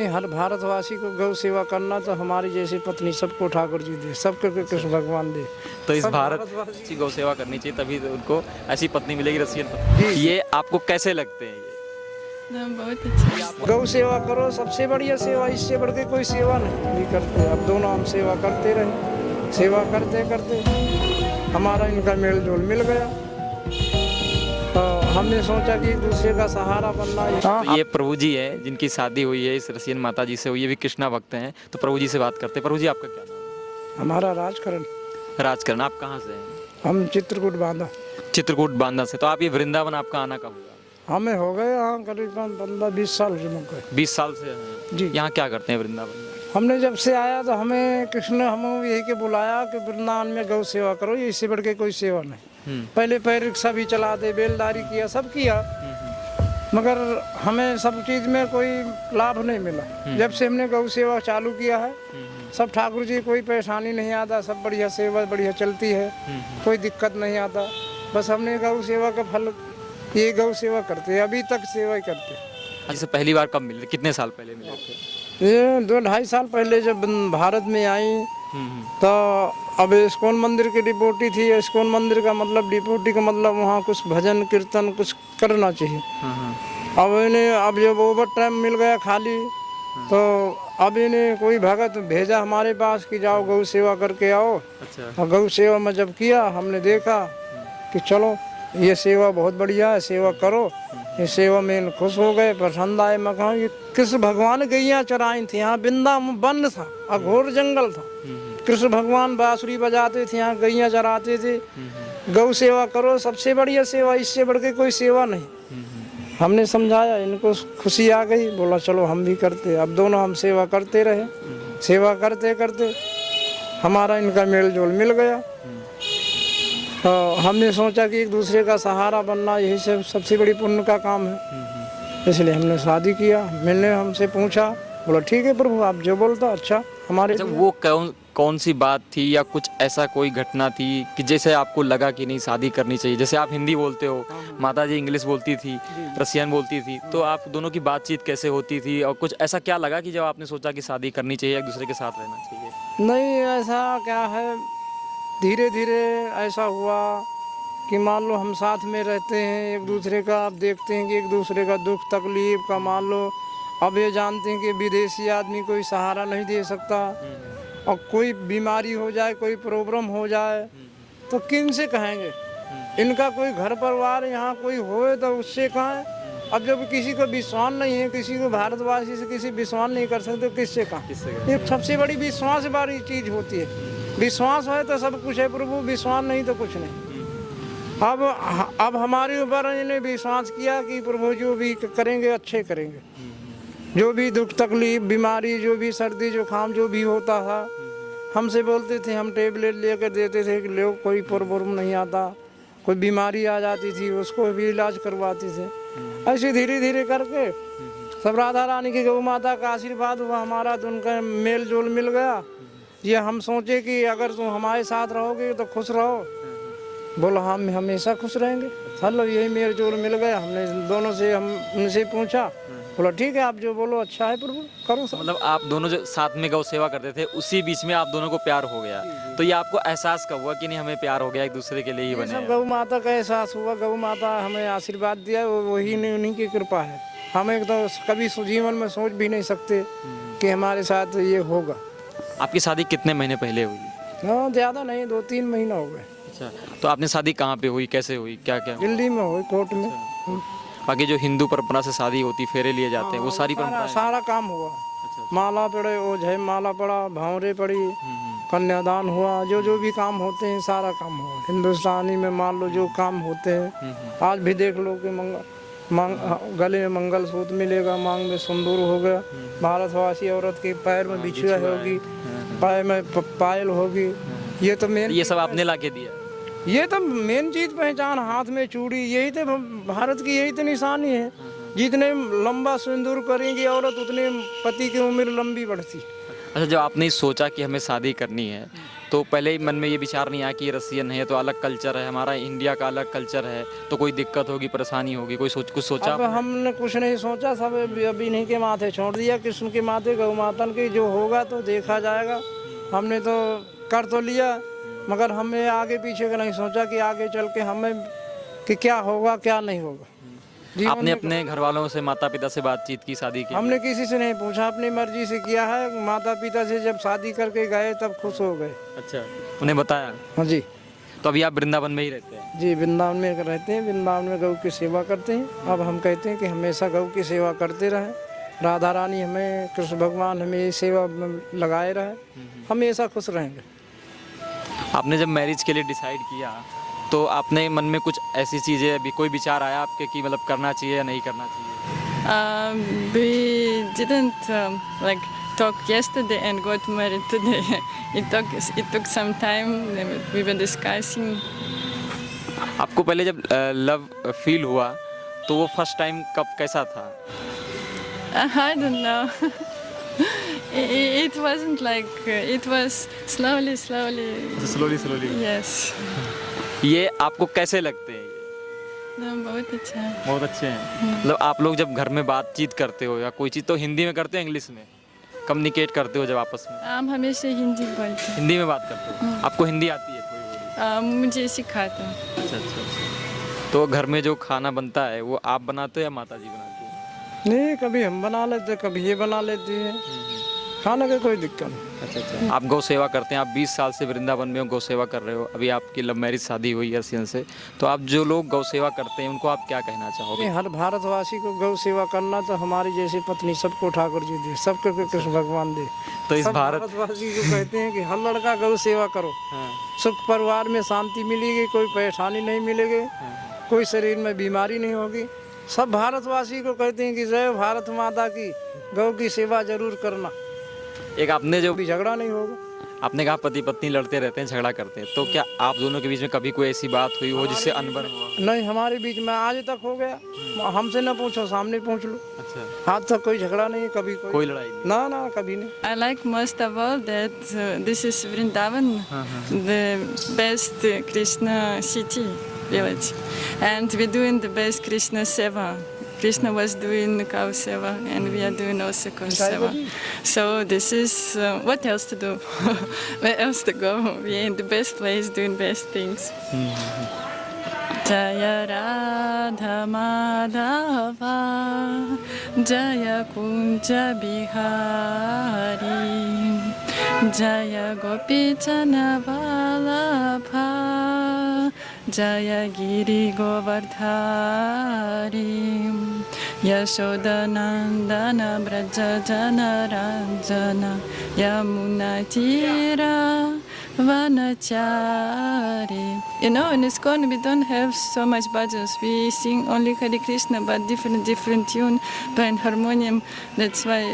हर भारतवासी को गौ सेवा करना तो हमारी जैसी पत्नी सबको ठाकुर जी दे, सबको कृष्ण भगवान दे। तो इस सब भारत भारतवासी की गौ सेवा करनी चाहिए, तभी तो उनको ऐसी पत्नी मिलेगी, रसियन पत्नी। जी। ये आपको कैसे लगते हैं ये? बहुत अच्छी। गौ सेवा करो, सबसे बढ़िया सेवा, इससे बढ़ के कोई सेवा नहीं करते। अब दोनों हम सेवा करते रहे, सेवा करते करते हमारा इनका मेल जोल मिल गया। तो हमने सोचा कि एक दूसरे का सहारा बनना। तो ये प्रभु जी है जिनकी शादी हुई है इस रसियन माता जी से हुई है, ये भी कृष्णा भक्त हैं। तो प्रभु जी से बात करते हैं। प्रभु जी आपका क्या नाम है? हमारा राजकरण। राजकरण। आप कहाँ से हैं? हम चित्रकूट बांधा। चित्रकूट बांदा से। तो आप ये वृंदावन आपका आना कब हुआ? हमें हो गए यहाँ करीबन 15-20 साल हो गए। 20 साल से हैं। जी। यहाँ क्या करते हैं वृंदावन में? हमने जब से आया तो हमें कृष्ण ने हमें यही के बुलाया कि वृंदावन में गौ सेवा करो, ये इससे बढ़ के कोई सेवा नहीं। पहले पैर रिक्शा भी चलाते, बेलदारी किया, सब किया, मगर हमें सब चीज़ में कोई लाभ नहीं मिला। जब से हमने गौ सेवा चालू किया है, सब ठाकुर जी कोई परेशानी नहीं आता, सब बढ़िया सेवा बढ़िया चलती है, कोई दिक्कत नहीं आता। बस हमने गौ सेवा का फल ये गौ सेवा करते हैं, अभी तक सेवा ही करते हैं। जैसे पहली बार कब मिले, कितने साल पहले मिले थे? ये 2-2.5 साल पहले जब भारत में आई तो अब इस्कॉन मंदिर की डिपोटी थी। इस्कॉन मंदिर का मतलब, डिपोटी का मतलब वहाँ कुछ भजन कीर्तन कुछ करना चाहिए। अब इन्हें अब जब ओवर टाइम मिल गया खाली, तो अब इन्हें कोई भगत भेजा हमारे पास कि जाओ गौ सेवा करके आओ। अच्छा। और गौ सेवा में जब किया, हमने देखा कि चलो ये सेवा बहुत बढ़िया है, सेवा करो। ये सेवा में खुश हो गए, पसंद आए। मैं कहूँ ये कृष्ण भगवान गैया चराई थी, यहाँ वृंदावन वन था, अघोर जंगल था। कृष्ण भगवान बांसुरी बजाते थे, यहाँ गैया चराते थे। गौ सेवा करो, सबसे बढ़िया सेवा, इससे बढ़ के कोई सेवा नहीं। हमने समझाया, इनको खुशी आ गई, बोला चलो हम भी करते। अब दोनों हम सेवा करते रहे, सेवा करते करते हमारा इनका मेल जोल मिल गया। तो हमने सोचा कि एक दूसरे का सहारा बनना यही सबसे बड़ी पुण्य का काम है, इसलिए हमने शादी किया। मैंने हमसे पूछा, बोला ठीक है प्रभु आप जो बोलता अच्छा हमारे। अच्छा, वो कौन सी बात थी या कुछ ऐसा कोई घटना थी कि जैसे आपको लगा कि नहीं शादी करनी चाहिए? जैसे आप हिंदी बोलते हो, माता जी इंग्लिश बोलती थी, रसियन बोलती थी, तो आप दोनों की बातचीत कैसे होती थी? और कुछ ऐसा क्या लगा कि जब आपने सोचा कि शादी करनी चाहिए, एक दूसरे के साथ रहना चाहिए? नहीं, ऐसा क्या है, धीरे धीरे ऐसा हुआ कि मान लो हम साथ में रहते हैं एक दूसरे का, आप देखते हैं कि एक दूसरे का दुख तकलीफ का, मान लो अब ये जानते हैं कि विदेशी आदमी कोई सहारा नहीं दे सकता, और कोई बीमारी हो जाए, कोई प्रॉब्लम हो जाए तो किन से कहेंगे? इनका कोई घर परिवार यहाँ कोई होए तो उससे कहें। अब जब किसी को विश्वास नहीं है, किसी को भारतवासी से किसी विश्वास नहीं कर सकते, तो किससे कहें? ये सबसे बड़ी विश्वास वाली चीज़ होती है। विश्वास है तो सब कुछ है प्रभु, विश्वास नहीं तो कुछ नहीं। अब हमारे ऊपर इन्हें विश्वास किया कि प्रभु जो भी करेंगे अच्छे करेंगे। जो भी दुख तकलीफ बीमारी, जो भी सर्दी जुकाम जो भी होता था, हमसे बोलते थे, हम टेबलेट लेकर देते थे कि लो, कोई प्रॉब्लम नहीं आता। कोई बीमारी आ जाती थी उसको भी इलाज करवाते थे। ऐसे धीरे धीरे करके सब राधा रानी की गौ माता का आशीर्वाद हुआ हमारा, तो उनका मेल जोल मिल गया। ये हम सोचे कि अगर तुम हमारे साथ रहोगे तो खुश रहो। बोला हम हमेशा खुश रहेंगे। चलो यही मेल जोल मिल गया। हमने दोनों से हम उनसे पूछा, बोला ठीक है आप जो बोलो अच्छा है प्रभु, करो सब। मतलब आप दोनों जो साथ में गौ सेवा करते थे, उसी बीच में आप दोनों को प्यार हो गया। तो ये आपको एहसास कब हुआ कि नहीं हमें प्यार हो गया, एक दूसरे के लिए ही बने? सब गौ माता का एहसास हुआ। गौ माता हमें आशीर्वाद दिया, वही उन्हीं की कृपा है। हमें तो कभी जीवन में सोच भी नहीं सकते कि हमारे साथ ये होगा। आपकी शादी कितने महीने पहले हुई? हाँ, ज़्यादा नहीं, 2-3 महीना हो गए। अच्छा, तो आपने शादी कहाँ पे हुई, कैसे हुई, क्या क्या? दिल्ली में हुई, कोर्ट में। बाकी जो हिंदू परंपरा से शादी होती, फेरे लिए जाते हैं, वो सारी परंपरा? सारा काम हुआ। माला पड़े, ओझे माला पड़ा, भावरे पड़ी, कन्यादान हुआ, जो भी काम होते हैं सारा काम हुआ। हिंदुस्तानी में मान लो जो काम होते हैं, आज भी देख लो कि गले में मंगलसूत्र मिलेगा, मांग में सिंदूर हो गया, भारतवासी औरत के पैर में बिछुआ होगी, पैर में पायल होगी। ये तो मेन, ये सब आपने ला के दिया? ये तो मेन चीज पहचान, हाथ में चूड़ी, यही तो भारत की यही तो निशानी है। जितने लंबा सिंदूर करेंगी औरत, उतने पति की उम्र लंबी बढ़ती। अच्छा, जब आपने सोचा कि हमें शादी करनी है, तो पहले ही मन में ये विचार नहीं आया कि ये रसियन है तो अलग कल्चर है, हमारा इंडिया का अलग कल्चर है, तो कोई दिक्कत होगी, परेशानी होगी, कोई कुछ सोचा अब हमने कुछ नहीं सोचा, सब अभी इन्हीं के माथे छोड़ दिया, कृष्ण के माथे, गौ मातन के, जो होगा तो देखा जाएगा। हमने तो कर तो लिया, मगर हमें आगे पीछे का नहीं सोचा कि आगे चल के हमें कि क्या होगा क्या नहीं होगा। आपने अपने घर वालों से, माता पिता से बातचीत की शादी की? हमने किसी से नहीं पूछा, अपनी मर्जी से किया है। माता पिता से जब शादी करके गए तब खुश हो गए। अच्छा, उन्हें बताया? हाँ जी। तो अभी आप वृंदावन में ही रहते हैं? जी, वृंदावन में रहते हैं, वृंदावन में गौ की सेवा करते हैं। अब हम कहते हैं कि हमेशा गौ की सेवा करते रहें, राधा रानी हमें, कृष्ण भगवान हमें ये सेवा में लगाए रहे, हमेशा खुश रहेंगे। आपने जब मैरिज के लिए डिसाइड किया तो आपने मन में कुछ ऐसी चीज़ें, अभी कोई विचार आया आपके कि मतलब करना चाहिए या नहीं करना चाहिए? We didn't like talk yesterday and got married today. It took some time. We were discussing. आपको पहले जब लव फील हुआ तो वो फर्स्ट टाइम कब, कैसा था? I don't know. It wasn't like it was slowly. Slowly. Yes. ये आपको कैसे लगते हैं? बहुत अच्छा है। बहुत अच्छे हैं। मतलब आप लोग जब घर में बातचीत करते हो या कोई चीज़, तो हिंदी में करते हो, इंग्लिश में कम्युनिकेट करते हो जब आपस में? हम हमेशा हिंदी बोलते हैं। हिंदी में बात करते हो? आपको हिंदी आती है थोड़ी? मुझे सिखाते हैं। अच्छा। तो घर में जो खाना बनता है वो आप बनाते हो या माता जी बनाती है? नहीं, कभी हम बना लेते, कभी ये बना लेती है, खाने का कोई दिक्कत नहीं। अच्छा। आप गौ सेवा करते हैं, आप 20 साल से वृंदावन में गौ सेवा कर रहे हो, अभी आपकी लव मैरिज शादी हुई है रसियन से, तो आप जो लोग गौ सेवा करते हैं उनको आप क्या कहना चाहोगे? हर भारतवासी को गौ सेवा करना, तो हमारी जैसी पत्नी सबको ठाकुर जी दे, सबको कृष्ण भगवान दे। तो इस सब भारतवासी को कहते हैं कि हर लड़का गौ सेवा करो, सुख परिवार में शांति मिलेगी, कोई परेशानी नहीं मिलेगी, कोई शरीर में बीमारी नहीं होगी। सब भारतवासी को कहते हैं कि जय भारत माता की, गौ की सेवा जरूर करना। एक आपने जो भी झगड़ा नहीं होगा। आपने कहा पति पत्नी लड़ते रहते हैं, झगड़ा करते हैं, तो क्या आप दोनों के बीच में कभी कोई ऐसी बात हुई हो जिससे अनबन हुआ? नहीं, हमारे बीच में आज तक हो गया। हमसे ना पूछो, सामने पूछ लो। अच्छा। आज तक कोई झगड़ा नहीं है, कभी कोई लड़ाई नहीं? ना, कभी नहीं। I like most of all that this is Vrindavan, the best Krishna city, village, and we're doing the best Krishna seva. Krishna was doing cow seva, and we are doing also cow seva. So this is what else to do? Where else to go? We're in the best place doing best things. Jaya Radha Madhava, Jaya Kunja Bihari, Jaya Gopi Chana Vallabha, Jaya Giri Govardhari, Yashodanandana Braja Jana Ranjana, Yamuna Tira Vanachari. You know, in ISKCON we don't have so much bhajans. We sing only Hare Krishna, but different tune, playing harmonium. That's why